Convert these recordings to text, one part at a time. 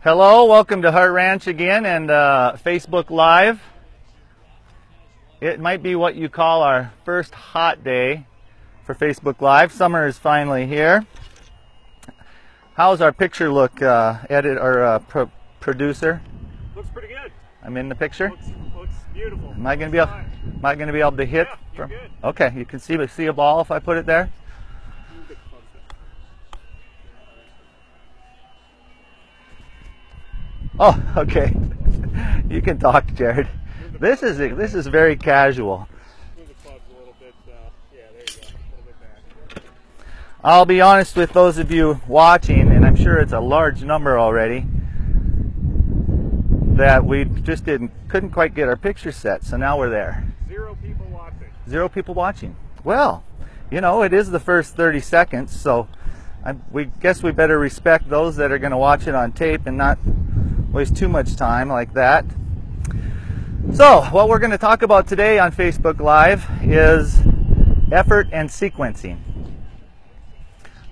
Hello, welcome to Hart Ranch again and Facebook Live. It might be what you call our first hot day for Facebook Live. Summer is finally here. How's our picture look, producer? Looks pretty good. I'm in the picture. Looks beautiful. Am I going to be able to hit? Yeah, you're good. Okay, you can see a ball if I put it there. Oh, okay. You can talk, Jared. This is very casual. Move the clubs a little bit. Yeah, there you go. A little bit back. I'll be honest with those of you watching, and I'm sure it's a large number already, that we just couldn't quite get our picture set. So now we're there. 0 people watching. 0 people watching. Well, you know, it is the first 30 seconds, so we guess we better respect those that are going to watch it on tape and not waste too much time like that. So what we're going to talk about today on Facebook Live is effort and sequencing.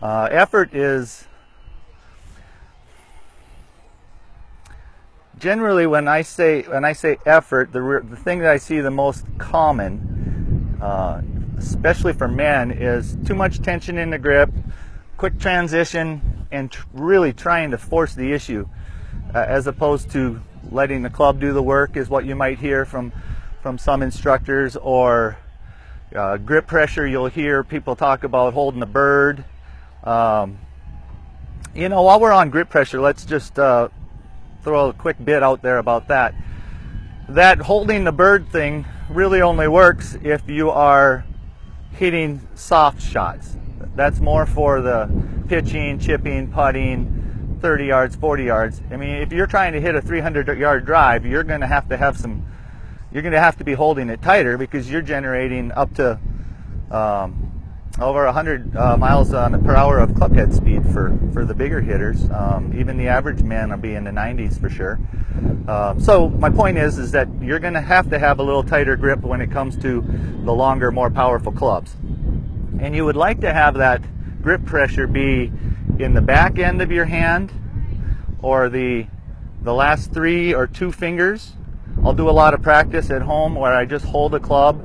Effort is generally, when I say effort, the thing that I see the most common, especially for men, is too much tension in the grip, quick transition, and really trying to force the issue. As opposed to letting the club do the work, is what you might hear from some instructors. Or grip pressure, you'll hear people talk about holding the bird. You know, while we're on grip pressure, let's just throw a quick bit out there about that. That holding the bird thing really only works if you are hitting soft shots. That's more for the pitching, chipping, putting, 30 yards, 40 yards. I mean, if you're trying to hit a 300-yard drive, you're going to have to be holding it tighter, because you're generating up to over 100 miles per hour of club head speed for the bigger hitters. Even the average man will be in the 90s for sure. So my point is that you're going to have a little tighter grip when it comes to the longer, more powerful clubs. And you would like to have that grip pressure be in the back end of your hand, or the last 3 or 2 fingers. I'll do a lot of practice at home where I just hold a club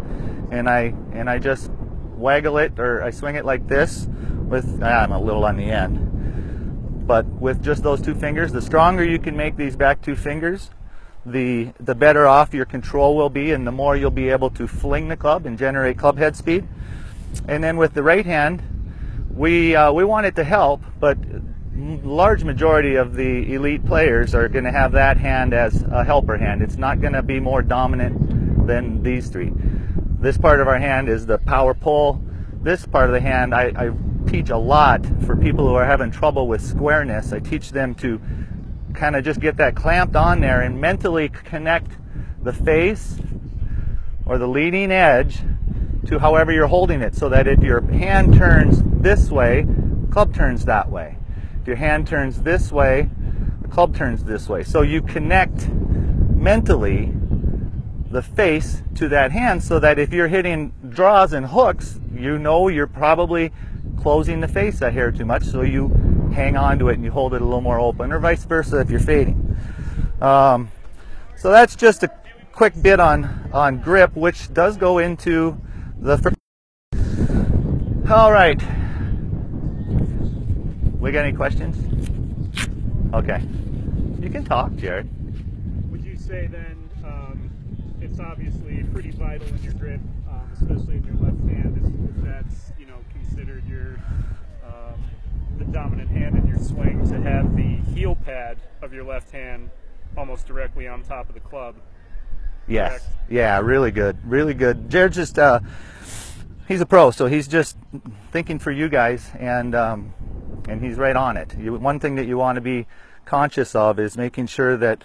and I just waggle it, or I swing it like this with, I'm a little on the end, but with just those 2 fingers. The stronger you can make these back 2 fingers, the better off your control will be, and the more you'll be able to fling the club and generate club head speed. And then with the right hand, we want it to help, but large majority of the elite players are going to have that hand as a helper hand. It's not going to be more dominant than these 3. This part of our hand is the power pull. This part of the hand, I teach a lot for people who are having trouble with squareness. I teach them to kind of just get that clamped on there and mentally connect the face or the leading edge to however you're holding it, so that if your hand turns this way, the club turns that way. If your hand turns this way, the club turns this way. So you connect mentally the face to that hand, so that if you're hitting draws and hooks, you know you're probably closing the face a hair too much, so you hang on to it and you hold it a little more open, or vice versa if you're fading. So that's just a quick bit on grip, which does go into the first. All right. We got any questions? Okay. You can talk, Jared. Would you say then it's obviously pretty vital in your grip, especially in your left hand, if that's, you know, considered your the dominant hand in your swing, to have the heel pad of your left hand almost directly on top of the club? Yes. Correct? Yeah, really good. Really good. Jared just he's a pro, so he's just thinking for you guys, and he's right on it. One thing that you want to be conscious of is making sure that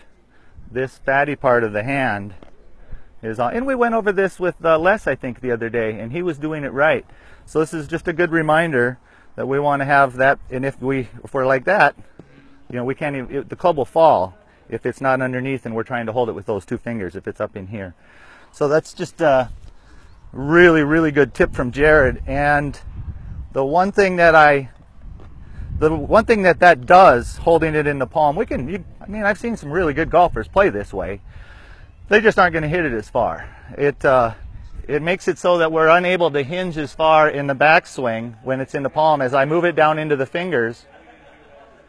this fatty part of the hand is on. And we went over this with Les, I think, the other day, and he was doing it right. So this is just a good reminder that we want to have that. And if we're like that, you know, we can't even, the club will fall if it's not underneath and we're trying to hold it with those 2 fingers, if it's up in here. So that's just a really, really good tip from Jared. And the one thing that the one thing that does, holding it in the palm, I mean, I've seen some really good golfers play this way. They just aren't going to hit it as far. It makes it so that we're unable to hinge as far in the backswing when it's in the palm. As I move it down into the fingers,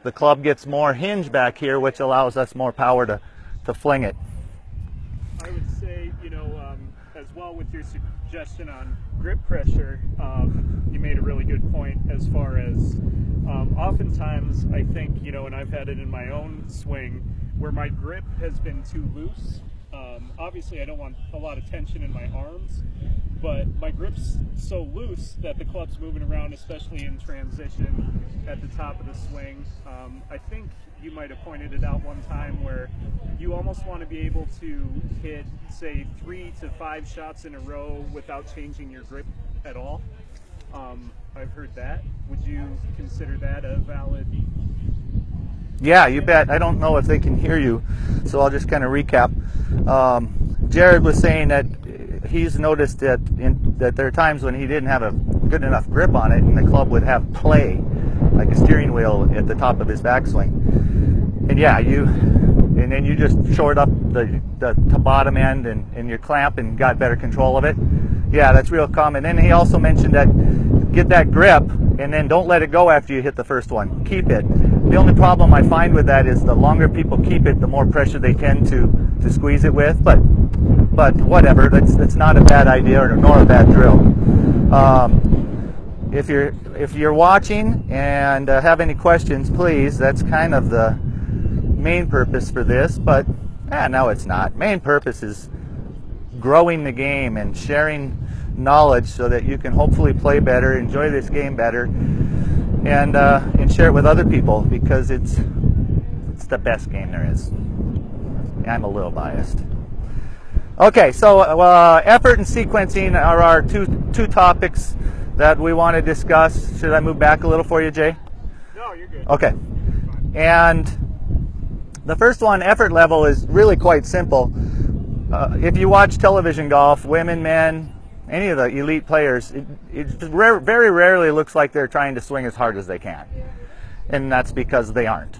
the club gets more hinge back here, which allows us more power to fling it. I would say, as well with your suggestion on grip pressure, you made a really good point as far as oftentimes I think, and I've had it in my own swing where my grip has been too loose. Obviously I don't want a lot of tension in my arms, but my grip's so loose that the club's moving around, especially in transition at the top of the swing. I think you might have pointed it out one time where you almost want to be able to hit, say, 3 to 5 shots in a row without changing your grip at all. I've heard that. Would you consider that a valid? Yeah, you bet. I don't know if they can hear you, so I'll just kind of recap. Jared was saying that he's noticed that there are times when he didn't have a good enough grip on it, and the club would have play, like a steering wheel at the top of his backswing. And yeah, and then you just shored up the bottom end and your clamp and got better control of it. Yeah, that's real common. And he also mentioned that get that grip and then don't let it go after you hit the first one. Keep it. The only problem I find with that is the longer people keep it, the more pressure they tend to squeeze it with. But whatever, that's not a bad idea nor a bad drill. If you're watching and have any questions, please. That's kind of the main purpose for this, but no, it's not. Main purpose is growing the game and sharing knowledge so that you can hopefully play better, enjoy this game better, and share it with other people, because it's the best game there is. I'm a little biased. Okay, so effort and sequencing are our two topics that we want to discuss. Should I move back a little for you, Jay? No, you're good. Okay. And the first one, effort level, is really quite simple. If you watch television golf, women, men, any of the elite players, it very rarely looks like they're trying to swing as hard as they can. And that's because they aren't.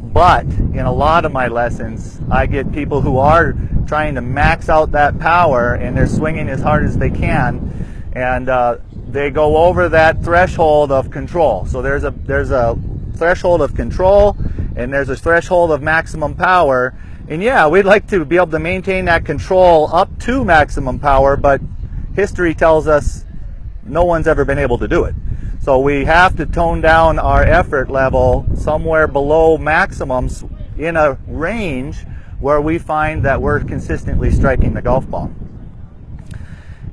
But in a lot of my lessons, I get people who are trying to max out that power and they're swinging as hard as they can, and they go over that threshold of control. So there's a threshold of control and there's a threshold of maximum power. And yeah, we'd like to be able to maintain that control up to maximum power, but history tells us no one's ever been able to do it. So we have to tone down our effort level somewhere below maximums in a range where we find that we're consistently striking the golf ball.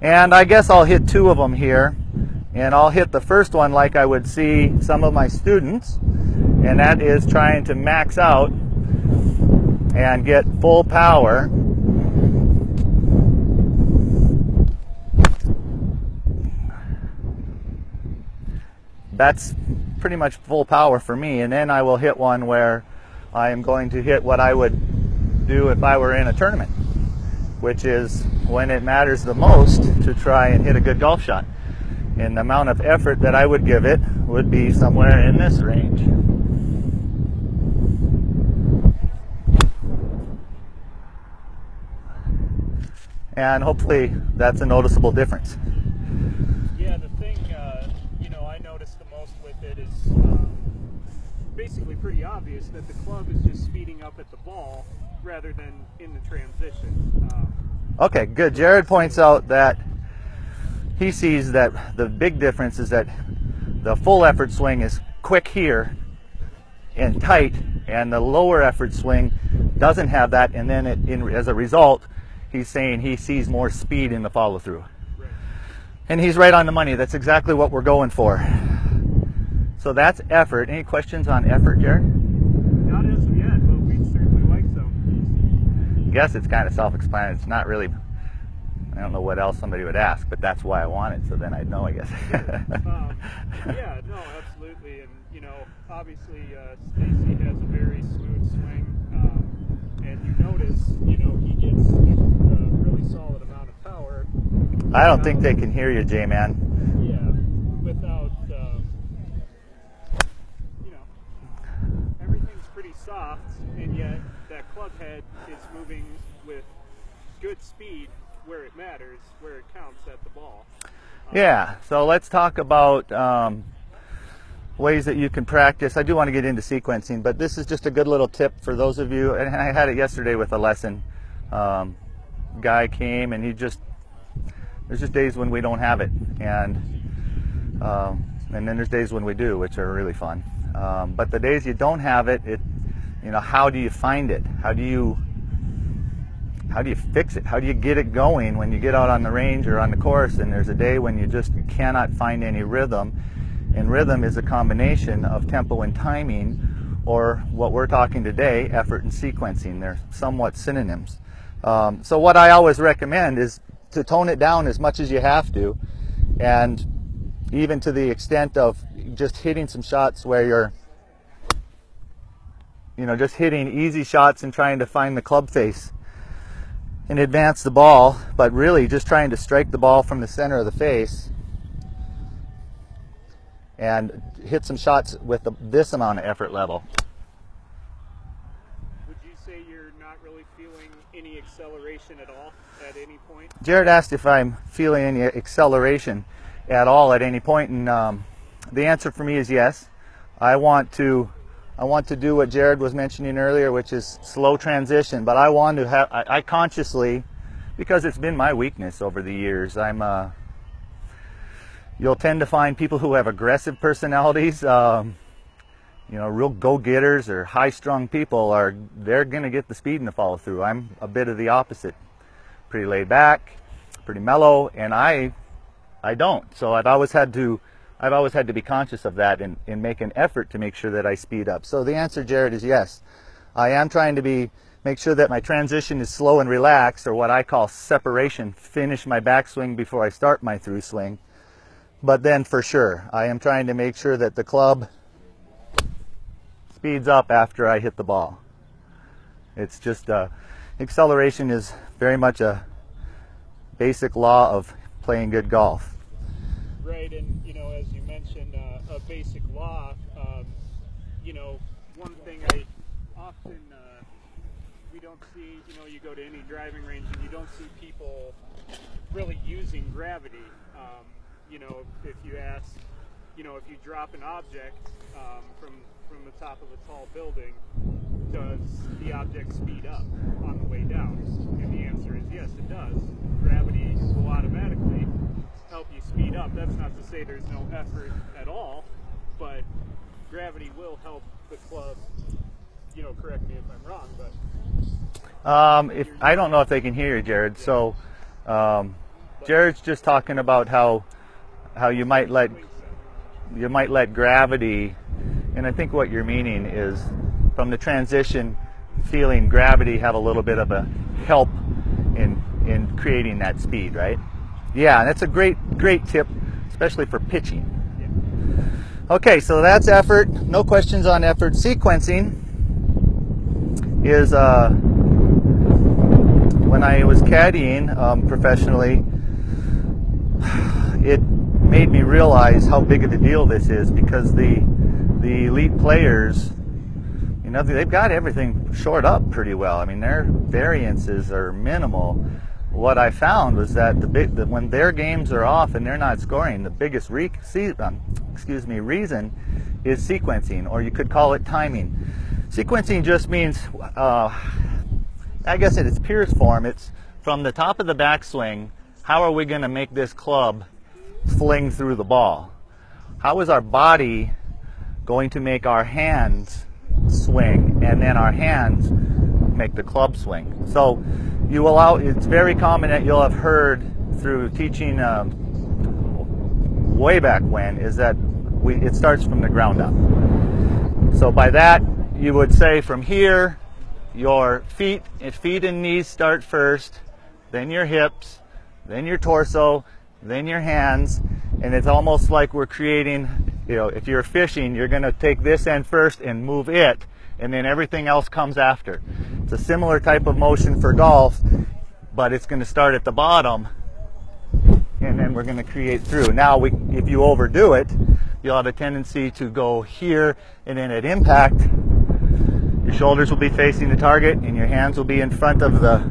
And I guess I'll hit two of them here. And I'll hit the first one like I would see some of my students, and that is trying to max out and get full power. That's pretty much full power for me. And then I will hit one where I am going to hit what I would do if I were in a tournament, which is when it matters the most to try and hit a good golf shot. And the amount of effort that I would give it would be somewhere in this range. And hopefully that's a noticeable difference. Yeah, the thing I noticed the most with it is basically pretty obvious that the club is just speeding up at the ball rather than in the transition. Okay, good. Jared points out that he sees that the big difference is that the full effort swing is quick here and tight, and the lower effort swing doesn't have that, and then as a result, he's saying he sees more speed in the follow-through. Right. And he's right on the money. That's exactly what we're going for. So that's effort. Any questions on effort, Jared? Not as of yet, but we'd certainly like some. I guess it's kind of self-explanatory. It's not really, I don't know what else somebody would ask, but that's why I want it, so then I'd know, I guess. Yeah, no, absolutely. And, obviously Stacy has a very smooth swing. And you notice, he gets a really solid amount of power. I don't think they can hear you, J-Man. Yeah, without soft, and yet that club head is moving with good speed where it matters, where it counts at the ball. Yeah, so let's talk about ways that you can practice. I do want to get into sequencing, but this is just a good little tip for those of you, and I had it yesterday with a lesson. Guy came, and there's just days when we don't have it, and then there's days when we do, which are really fun. But the days you don't have it, how do you find it? How do you fix it? How do you get it going when you get out on the range or on the course and there's a day when you just cannot find any rhythm? And rhythm is a combination of tempo and timing, or what we're talking today, effort and sequencing. They're somewhat synonyms. So what I always recommend is to tone it down as much as you have to, and even to the extent of just hitting some shots where you're just hitting easy shots and trying to find the club face and advance the ball, but really just trying to strike the ball from the center of the face and hit some shots with this amount of effort level. Would you say you're not really feeling any acceleration at all at any point? Jared asked if I'm feeling any acceleration at all at any point, and the answer for me is yes. I want to do what Jared was mentioning earlier, which is slow transition, but I consciously, because it's been my weakness over the years, you'll tend to find people who have aggressive personalities, real go-getters or high-strung people, they're going to get the speed and the follow-through. I'm a bit of the opposite. Pretty laid back, pretty mellow, and I don't. So I've always had to be conscious of that and make an effort to make sure that I speed up. So the answer, Jared, is yes. I am trying to make sure that my transition is slow and relaxed, or what I call separation, finish my backswing before I start my through swing. But then for sure, I am trying to make sure that the club speeds up after I hit the ball. It's just, acceleration is very much a basic law of playing good golf. Right, and as you mentioned, a basic law, one thing I often, we don't see, you go to any driving range and you don't see people really using gravity. If you ask, if you drop an object from the top of a tall building, does the object speed up on the way down? And the answer is yes, it does. Gravity will automatically help you speed up. That's not to say there's no effort at all, but gravity will help the club. Correct me if I'm wrong, but I don't know if they can hear you, Jared. So Jared's just talking about how you might let gravity, and I think what you're meaning is from the transition, feeling gravity have a little bit of a help in creating that speed, right? Yeah, and that's a great tip, especially for pitching. Yeah. Okay, so that's effort. No questions on effort. Sequencing is when I was caddying professionally, it made me realize how big of a deal this is, because the elite players, they've got everything shored up pretty well. I mean, their variances are minimal. What I found was that when their games are off and they're not scoring, the biggest reason is sequencing, or you could call it timing. Sequencing just means, I guess in its purest form, it's from the top of the backswing, how are we going to make this club fling through the ball? How is our body going to make our hands swing, and then our hands make the club swing? So it's very common that you'll have heard through teaching way back when, is that it starts from the ground up. So by that, you would say from here, your feet and knees start first, then your hips, then your torso, then your hands, and it's almost like we're creating, if you're fishing, you're going to take this end first and move it, and then everything else comes after. It's a similar type of motion for golf, but it's going to start at the bottom, and then we're going to create through. Now, if you overdo it, you'll have a tendency to go here, and then at impact, Your shoulders will be facing the target and your hands will be in front of the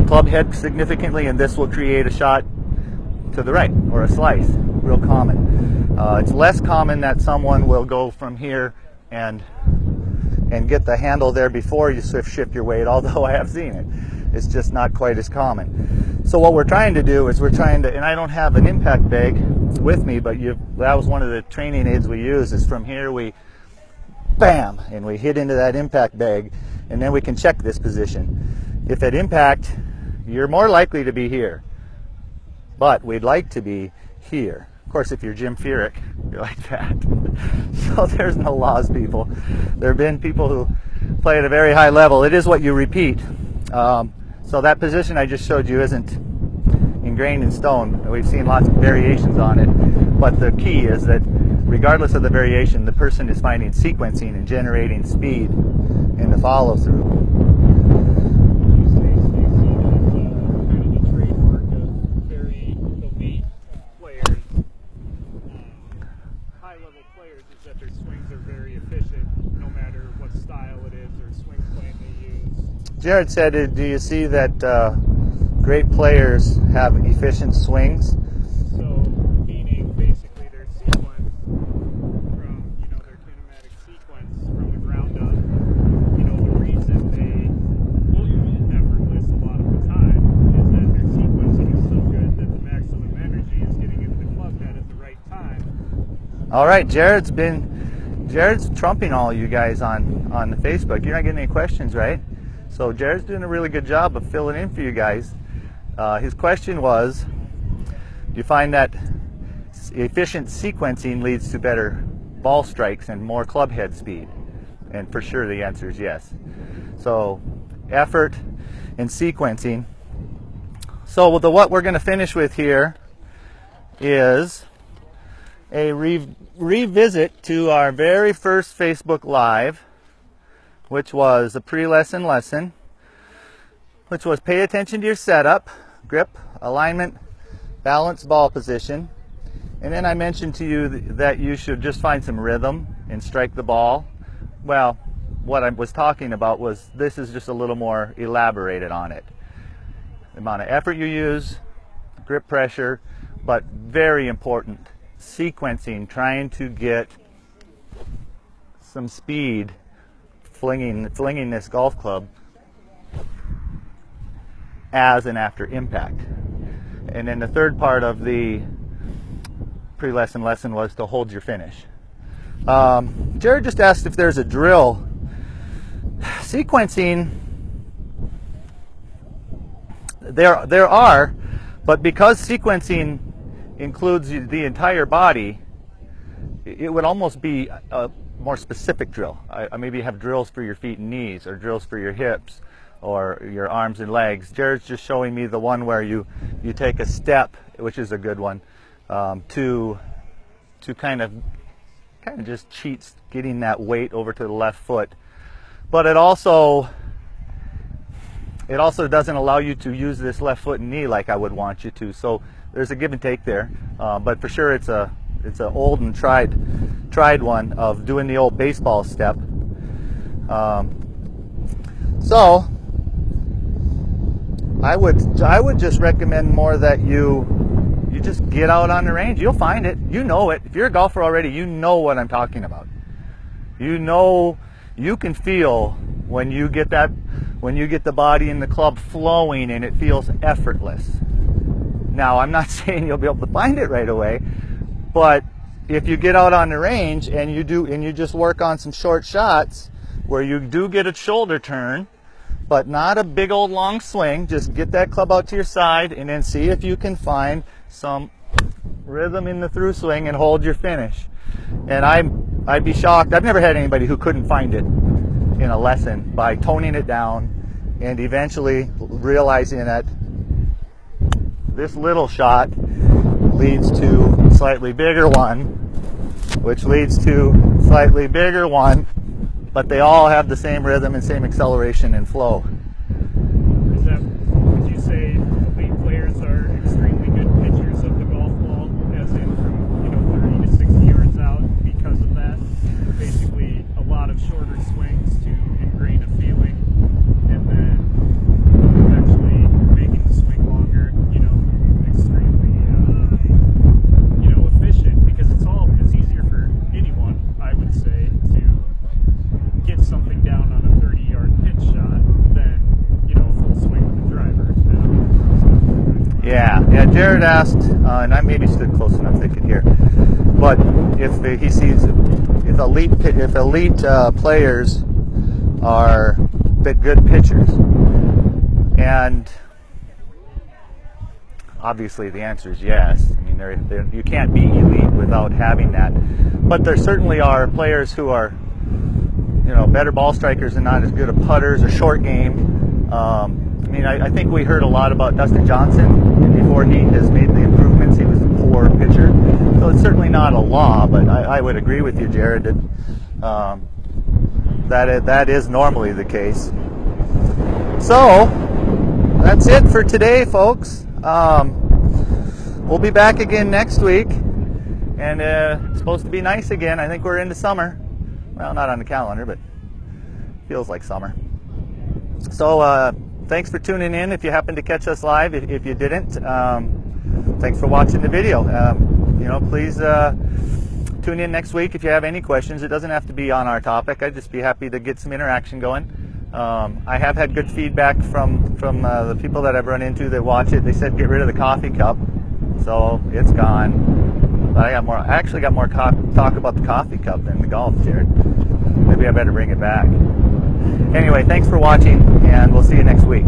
club head significantly, and this will create a shot to the right or a slice. Real common. It's less common that someone will go from here and get the handle there before you shift your weight, although I have seen it. It's just not quite as common. So what we're trying to do is and I don't have an impact bag with me, but that was one of the training aids we use, is from here we bam, and we hit into that impact bag, and then we can check this position. If at impact, you're more likely to be here, but we'd like to be here. Of course, if you're Jim Furyk, you're like that. So there's no laws, people. There have been people who play at a very high level. It is what you repeat. So that position I just showed you isn't ingrained in stone. We've seen lots of variations on it, but the key is that regardless of the variation, the person is finding sequencing and generating speed in the follow through. Kind of the trademark of very elite players, high-level players, is that their swings are very efficient, no matter what style it is or swing plane they use. Jared said, do you see that great players have efficient swings? So, meaning basically their sequence from, their kinematic sequence from the ground up, the reason they look effortless a lot of the time is that their sequencing is so good that the maximum energy is getting into the club head at the right time. All right, Jared's trumping all you guys on the Facebook. You're not getting any questions, right? So Jared's doing a really good job of filling in for you guys. His question was, do you find that efficient sequencing leads to better ball strikes and more club head speed? And for sure the answer is yes. So effort and sequencing. So what we're going to finish with here is a revisit to our very first Facebook Live, which was a pre-lesson lesson, which was pay attention to your setup, grip, alignment, balance, ball position. And then I mentioned to you that you should just find some rhythm and strike the ball. Well, what I was talking about was this is just a little more elaborated on it. The amount of effort you use, grip pressure, but very important, sequencing, trying to get some speed, flinging this golf club as and after impact. And then the third part of the pre-lesson lesson was to hold your finish. Jared just asked if there's a drill. Sequencing, there are, but because sequencing includes the entire body, it would almost be a more specific drill. I maybe have drills for your feet and knees, or drills for your hips, or your arms and legs. Jared's just showing me the one where you take a step, which is a good one, to kind of just cheats getting that weight over to the left foot. But it also doesn't allow you to use this left foot and knee like I would want you to. So there's a give and take there. But for sure it's an old and tried one of doing the old baseball step. So I would just recommend more that you just get out on the range. You'll find it. You know it. If you're a golfer already, you know what I'm talking about. You know, you can feel when you get the body and the club flowing and it feels effortless. Now, I'm not saying you'll be able to find it right away, but if you get out on the range and you just work on some short shots where you do get a shoulder turn, but not a big old long swing, just get that club out to your side and then see if you can find some rhythm in the through swing and hold your finish. And I'd be shocked. I've never had anybody who couldn't find it in a lesson by toning it down and eventually realizing that this little shot leads to a slightly bigger one, which leads to a slightly bigger one, but they all have the same rhythm and same acceleration and flow. Would you say elite players are extremely good pitchers of the golf ball, as in from 30 to 60 yards out because of that? Basically, a lot of shorter swings to ingrain a feeling, and then eventually making the swing longer, extremely, efficient, because it's easier for anyone, I would say, to get something down on a 30-yard pitch shot than, a full swing with the driver. Yeah. Jared asked, and I maybe stood close enough they could hear, but if he sees if elite players are good pitchers, and obviously the answer is yes. I mean, you can't be elite without having that, but there certainly are players who are, better ball strikers and not as good at putters or short game. I think we heard a lot about Dustin Johnson before he has made the improvements. He was a poor pitcher, so it's certainly not a law. But I would agree with you, Jared, that is normally the case. So that's it for today, folks. We'll be back again next week, and it's supposed to be nice again. I think we're into summer. Well, not on the calendar, but feels like summer. So thanks for tuning in if you happen to catch us live. If you didn't, thanks for watching the video. Please tune in next week if you have any questions. It doesn't have to be on our topic. I'd just be happy to get some interaction going. I have had good feedback from the people that I've run into that watch it. They said get rid of the coffee cup, so it's gone. But I actually got more talk about the coffee cup than the golf, Jared. Maybe I better bring it back. Anyway, thanks for watching, and we'll see you next week.